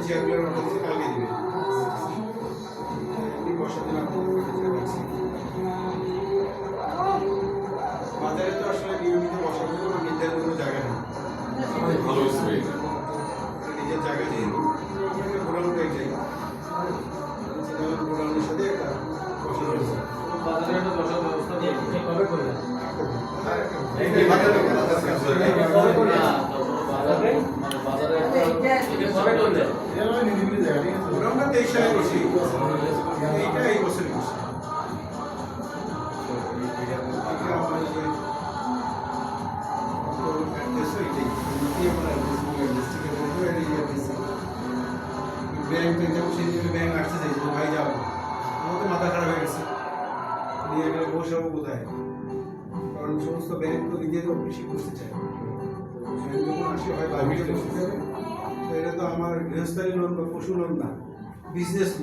চেয়ারগুলোর order দিচ্ছে কালকে দিবে এমনি বসার জন্য বাজারে তো আসলে নিয়মিত বসার জন্য নির্ধারিত কোনো জায়গা নেই ভালো নিজের জায়গা দিয়ে গোডাউনটা এটাই গোডাউনের সাথে একটা বসানো হয়েছে বাজারে একটা বসার ব্যবস্থা কবে করবেন? গোডাউনটা 23 সালে করছি এইটা এই বছরই করছি ব্যাংক ব্যাংক আসতে চাইছিল ভাই যাবো আমার তো মাথা খারাপ হয়ে গেছে নিয়ে গেলে বসাবো কোথায় কারণ সমস্ত ব্যাংক তো নিজের অফিসই করতে চায় যখন আসি হয় বাড়িতে বসতে যাবে তো এটা তো আমার গৃহস্থালী লোন বা পশু লোন না বিজনেস